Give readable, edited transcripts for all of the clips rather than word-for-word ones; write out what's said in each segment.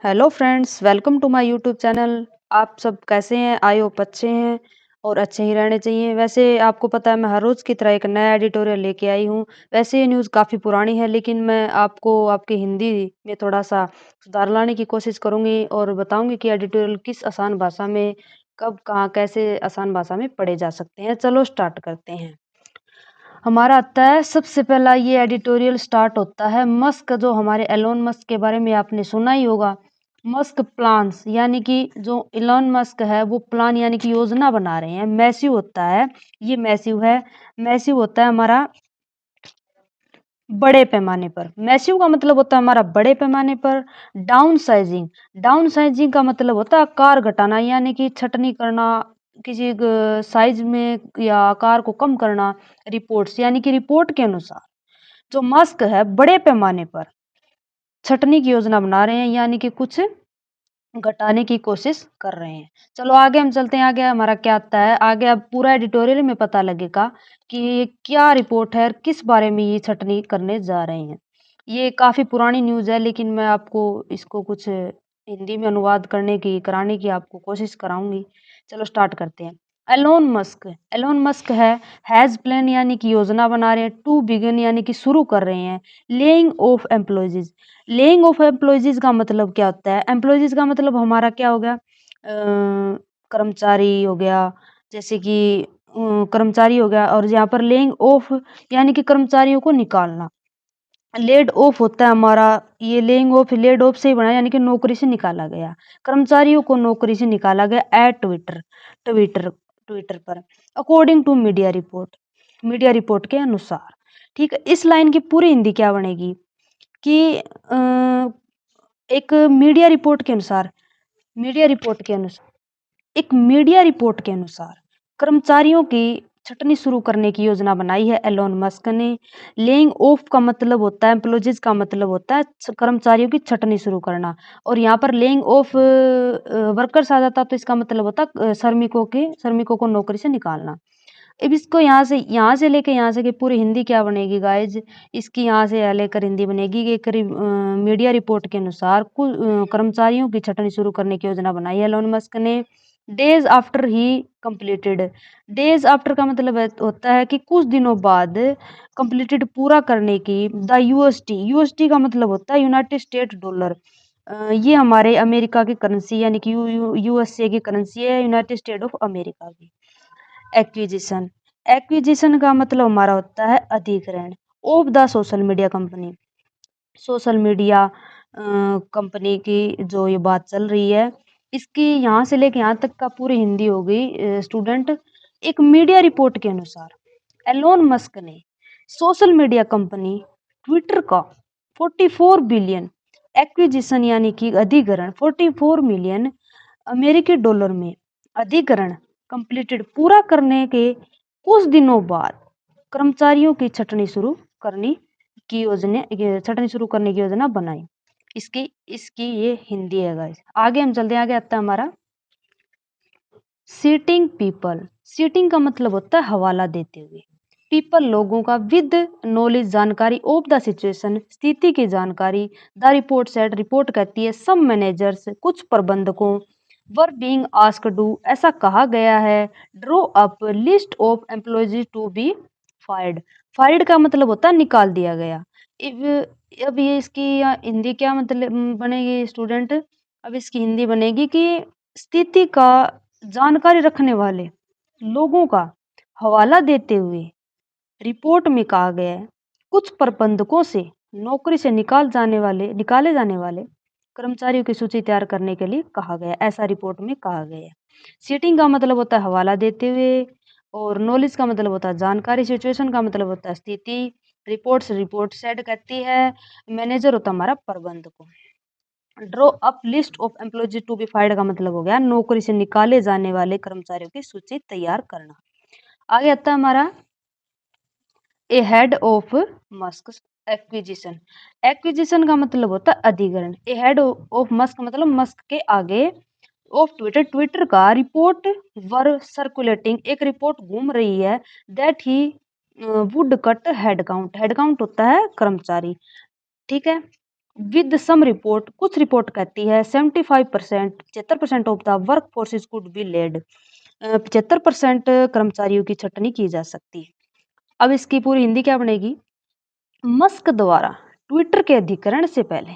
Hello friends, welcome to my YouTube channel. आप सब कैसे हैं? आई होप अच्छे हैं और अच्छे ही रहने चाहिए। वैसे आपको पता है मैं हर रोज़ की तरह एक नया एडिटोरियल लेके आई हूँ। वैसे ये न्यूज़ काफ़ी पुरानी है लेकिन मैं आपको आपकी हिंदी में थोड़ा-सा सुधार लाने की कोशिश करूँगी और बताऊँगी कि एडिटोरियल किस आसान भाषा में, कब, कहाँ, कैसे आसान भाषा में पढ़े जा सकते हैं। चलो स्टार्ट करते हैं। हमारा आता है सबसे पहला ये एडिटोरियल स्टार्ट होता है मस्क जो हमारे एलोन मस्क के बारे में आपने सुना ही होगा। मस्क प्लान्स यानी कि जो इलॉन मस्क है वो प्लान यानी कि योजना बना रहे हैं। मैसिव होता है, ये मैसिव है। मैसिव होता है हमारा बड़े पैमाने पर। मैसिव का मतलब होता है हमारा बड़े पैमाने पर। डाउन साइजिंग, डाउन साइजिंग का मतलब होता है आकार घटाना यानी कि छटनी करना, किसी साइज में या आकार को कम करना। रिपोर्ट्स यानी कि रिपोर्ट के अनुसार जो मस्क है बड़े पैमाने पर छटनी की योजना बना रहे हैं यानी कि कुछ घटाने की कोशिश कर रहे हैं। चलो आगे हम चलते हैं। आगे हमारा क्या आता है, आगे अब पूरा एडिटोरियल में पता लगेगा कि ये क्या रिपोर्ट है और किस बारे में ये छटनी करने जा रहे हैं। ये काफ़ी पुरानी न्यूज़ है लेकिन मैं आपको इसको कुछ हिंदी में अनुवाद कराने की आपको कोशिश कराऊँगी। चलो स्टार्ट करते हैं। एलोन मस्क है हैज़ प्लान यानी कि योजना बना रहे हैं, टू बिगिन यानी कि शुरू कर रहे हैं, laying of employees. Laying of employees का मतलब क्या होता है? एम्प्लॉइज़ का मतलब हमारा क्या हो गया? कर्मचारी हो गया, जैसे कि कर्मचारी हो गया और यहाँ पर लेइंग ऑफ यानी कि कर्मचारियों को निकालना। लेड ऑफ होता है हमारा, ये लेइंग ऑफ लेड ऑफ से ही बना यानी कि नौकरी से निकाला गया। कर्मचारियों को नौकरी से निकाला गया एट ट्विटर ट्विटर पर अकॉर्डिंग टू मीडिया रिपोर्ट के अनुसार। ठीक है, इस लाइन की पूरी हिंदी क्या बनेगी कि एक मीडिया रिपोर्ट के अनुसार मीडिया रिपोर्ट के अनुसार एक मीडिया रिपोर्ट के अनुसार कर्मचारियों की छटनी शुरू करने की योजना बनाई है एलोन मस्क ने। लेइंग ऑफ का मतलब होता है, एम्प्लॉइज का मतलब होता है कर्मचारियों की छटनी शुरू करना। और यहाँ पर लेइंग ऑफ वर्कर्स आ जाता तो इसका मतलब होता श्रमिकों को नौकरी से निकालना। अब इसको यहाँ से लेके यहाँ से कि पूरी हिंदी क्या बनेगी गाइज, इसकी यहाँ से लेकर हिंदी बनेगी कि मीडिया रिपोर्ट के अनुसार कुछ कर्मचारियों की छटनी शुरू करने की योजना बनाई है एलोन मस्क ने। Days after he completed, days after का मतलब होता है कि कुछ दिनों बाद, कंप्लीटेड पूरा करने की। द यूएसटी का मतलब होता है यूनाइटेड स्टेट डॉलर। ये हमारे अमेरिका की करेंसी यानी कि यूएसए की करेंसी है, यूनाइटेड स्टेट ऑफ अमेरिका की। एक्विजिशन, एक्विजिशन का मतलब हमारा होता है अधिग्रहण of the social media company. Social media company की जो ये बात चल रही है, इसकी यहाँ से लेके यहाँ तक का पूरी हिंदी हो गई स्टूडेंट। एक मीडिया रिपोर्ट के अनुसार एलोन मस्क ने सोशल मीडिया कंपनी ट्विटर का 44 बिलियन एक्विजिशन यानी कि अधिग्रहण 44 मिलियन अमेरिकी डॉलर में अधिग्रहण कंप्लीटेड पूरा करने के कुछ दिनों बाद कर्मचारियों की छटनी शुरू करने की योजना बनाई। इसकी इसकी ये हिंदी है गाइस। आगे हम चलते हैं। आगे आता है हमारा सीटिंग पीपल। सीटिंग का मतलब होता है हवाला देते हुए। पीपल लोगों का, विद नॉलेज जानकारी ऑफ द सिचुएशन स्थिति की जानकारी। द रिपोर्ट सेड रिपोर्ट कहती है सम मैनेजर्स कुछ प्रबंधकों वर बीइंग आस्क्ड डू ऐसा कहा गया है draw up list of employees to be fired. Fired का मतलब होता है निकाल दिया गया। अब ये इसकी हिंदी क्या मतलब बनेगी स्टूडेंट? अब इसकी हिंदी बनेगी कि स्थिति का जानकारी रखने वाले लोगों का हवाला देते हुए रिपोर्ट में कहा गया है कुछ प्रबंधकों से नौकरी से निकाले जाने वाले कर्मचारियों की सूची तैयार करने के लिए कहा गया, ऐसा रिपोर्ट में कहा गया है। सीटिंग का मतलब होता है हवाला देते हुए और नॉलेज का मतलब होता है जानकारी, सिचुएशन का मतलब होता है स्थिति, रिपोर्ट सेट कहती है, मैनेजर होता है हमारा प्रबंधकों। Draw up list of employees to be fired का मतलब हो गया नौकरी से निकाले जाने वाले कर्मचारियों की सूची तैयार करना। आगे आता है हमारा ahead of Musk acquisition. Acquisition का मतलब होता है अधिग्रहण। ए हेड ऑफ मस्क मतलब मस्क के आगे ऑफ ट्विटर का रिपोर्ट वर सर्कुलेटिंग एक रिपोर्ट घूम रही है that he would cut head count होता है कर्मचारी। ठीक है, विद सम रिपोर्ट, कुछ रिपोर्ट कहती है 75%, 75% of the workforces could be laid, 75% कर्मचारियों की छटनी की जा सकती है। अब इसकी पूरी हिंदी क्या बनेगी? मस्क द्वारा ट्विटर के अधिग्रहण से पहले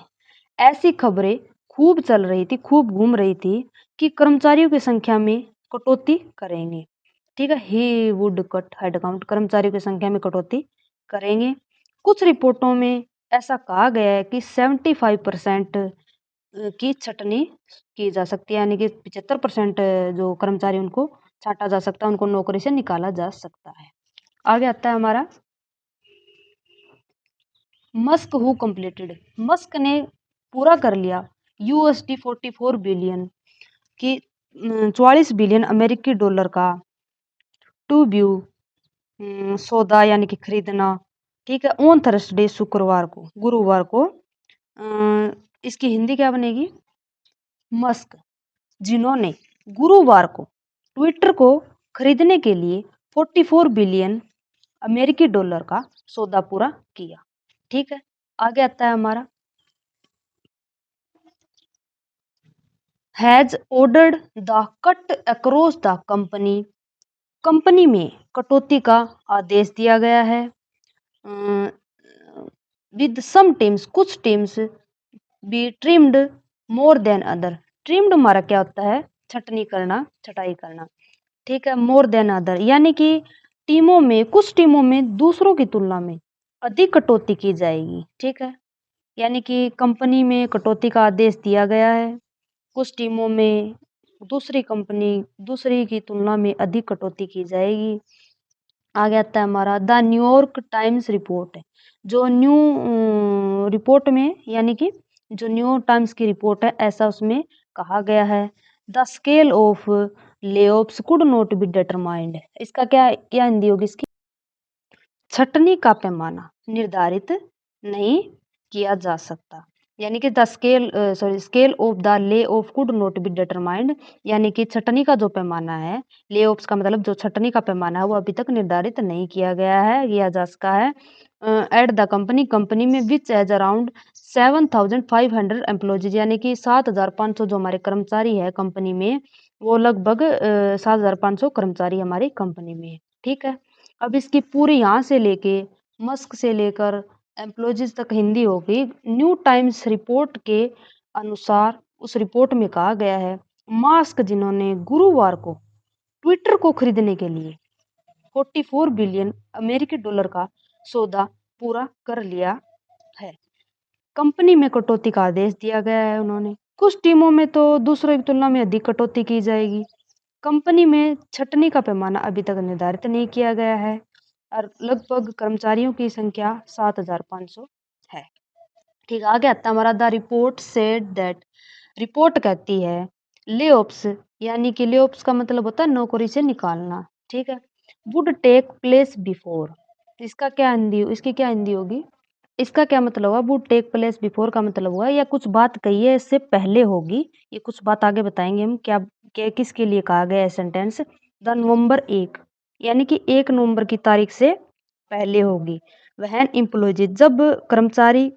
ऐसी खबरें खूब चल रही थी, खूब घूम रही थी कि कर्मचारियों की संख्या में कटौती करेंगे। ठीक है, ही वुड कट हेडकाउंट, कर्मचारियों की संख्या में कटौती करेंगे। कुछ रिपोर्टों में ऐसा कहा गया है कि 75% की छटनी की जा सकती है, यानी कि 75% जो कर्मचारी उनको छांटा जा सकता है, उनको नौकरी से निकाला जा सकता है। आगे आता है हमारा मस्क हु कंप्लीटेड, मस्क ने पूरा कर लिया USD 44 बिलियन की 44 बिलियन अमेरिकी डॉलर का टू व्यू सौदा यानी कि खरीदना। ठीक है, ऑन थर्सडे शुक्रवार को, गुरुवार को। इसकी हिंदी क्या बनेगी? मस्क जिन्होंने गुरुवार को ट्विटर को खरीदने के लिए 44 बिलियन अमेरिकी डॉलर का सौदा पूरा किया। ठीक है, आगे आता है हमारा has ordered the cut across the company, company में कटौती का आदेश दिया गया है। विद सम टीम्स, कुछ teams be trimmed more than other, trimmed हमारा क्या होता है? छटनी करना, छटाई करना। ठीक है, मोर देन अदर यानी कि टीमों में, कुछ टीमों में दूसरों की तुलना में अधिक कटौती की जाएगी। ठीक है, यानी कि कंपनी में कटौती का आदेश दिया गया है, कुछ टीमों में दूसरी की तुलना में अधिक कटौती की जाएगी। आगे आता है हमारा द न्यूयॉर्क टाइम्स रिपोर्ट है, जो न्यू रिपोर्ट में यानी कि जो न्यूयॉर्क टाइम्स की रिपोर्ट है, ऐसा उसमें कहा गया है। The scale of layoffs could not be determined, इसका क्या क्या हिंदी होगी इसकी? छटनी का पैमाना निर्धारित नहीं किया जा सकता, यानी कि the scale of the lay off could not be determined, यानी कि छटनी का जो पैमाना है, ले ऑफ्स का मतलब जो छटनी का पैमाना है, वो अभी तक निर्धारित नहीं किया गया है, किया जा सका है। एट द कंपनी, कंपनी में विच एज अराउंड 7,500 एम्प्लॉयज, यानी कि 7,500 जो हमारे कर्मचारी है कंपनी में, वो लगभग 7,500 कर्मचारी हमारी कंपनी में है। ठीक है, अब इसकी पूरी यहाँ से लेके मस्क से लेकर एम्प्लॉयज तक हिंदी हो गई। न्यू टाइम्स रिपोर्ट के अनुसार उस रिपोर्ट में कहा गया है मास्क जिन्होंने गुरुवार को ट्विटर को खरीदने के लिए 44 बिलियन अमेरिकी डॉलर का सौदा पूरा कर लिया है। कंपनी में कटौती का आदेश दिया गया है उन्होंने, कुछ टीमों में तो दूसरों की तुलना में अधिक कटौती की जाएगी। कंपनी में छटनी का पैमाना अभी तक निर्धारित नहीं किया गया है और लगभग कर्मचारियों की संख्या 7,500 है। ठीक, आगे आता है हमारा the report said that, report कहती है लेऑफ्स, यानी कि लेऑफ्स का मतलब होता है नौकरी से निकालना। ठीक है, वुड टेक प्लेस बिफोर, इसकी क्या हिंदी होगी? इसका क्या मतलब हुआ? वुड टेक प्लेस बिफोर का मतलब हुआ या कुछ बात कही है इससे पहले होगी, ये कुछ बात आगे बताएंगे हम क्या किसके लिए कहा गया है सेंटेंस। द नवंबर 1, यानी कि 1 नवंबर की तारीख से पहले होगी। वह एम्प्लॉयज, जब कर्मचारी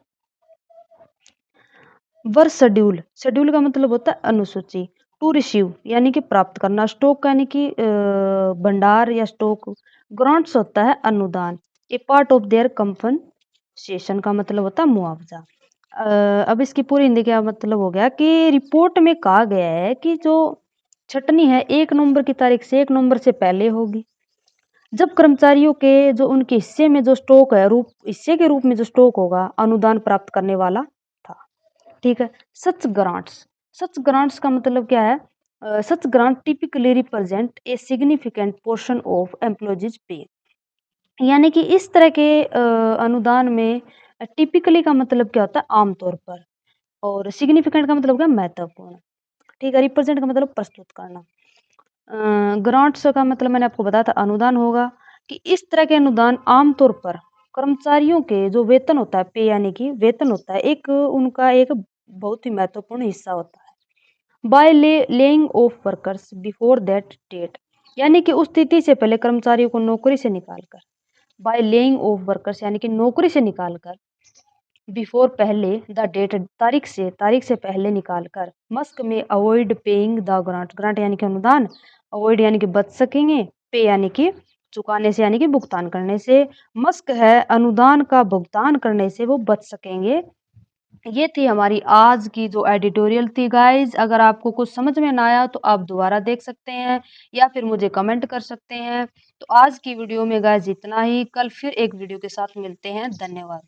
वर शेड्यूल, शेड्यूल का मतलब होता है अनुसूची, टू रिसीव यानी कि प्राप्त करना, स्टॉक यानी कि भंडार या स्टॉक, ग्रांट्स होता है अनुदान, ए पार्ट ऑफ देयर कंपनसेशन का मतलब होता है मुआवजा। अब इसकी पूरी हिंदी क्या मतलब हो गया कि रिपोर्ट में कहा गया है कि जो छटनी है 1 नवंबर की तारीख से 1 नवंबर से पहले होगी, जब कर्मचारियों के जो उनके हिस्से में जो स्टॉक है, हिस्से के रूप में जो स्टॉक होगा अनुदान प्राप्त करने वाला था। ठीक है, सच ग्रांट्स का मतलब क्या है? Such grant typically represent a significant portion of employees pay, यानी कि इस तरह के अनुदान में टिपिकली का मतलब क्या होता है? आमतौर पर, और सिग्निफिकेंट का मतलब क्या? महत्वपूर्ण। ठीक है, रिप्रेजेंट का मतलब प्रस्तुत करना। ग्रांट्स का मतलब मैंने आपको बताया था अनुदान होगा, कि इस तरह के अनुदान आमतौर पर कर्मचारियों के जो वेतन होता है, पे यानी कि वेतन होता है, एक उनका एक बहुत ही महत्वपूर्ण हिस्सा होता है। By laying off workers before that date, यानी कि उस तिथि से पहले कर्मचारियों को नौकरी से निकालकर, बाय लेइंग ऑफ वर्कर्स यानी कि नौकरी से निकालकर, बिफोर पहले द डेट तारीख से पहले निकाल कर। मस्क में avoid paying the grant, grant यानी कि अनुदान, अवॉइड यानी कि बच सकेंगे, पे यानी कि चुकाने से यानी कि भुगतान करने से। मस्क है अनुदान का भुगतान करने से वो बच सकेंगे। ये थी हमारी आज की जो एडिटोरियल थी गाइज। अगर आपको कुछ समझ में ना आया तो आप दोबारा देख सकते हैं या फिर मुझे कमेंट कर सकते हैं। तो आज की वीडियो में गाइज इतना ही, कल फिर एक वीडियो के साथ मिलते हैं। धन्यवाद।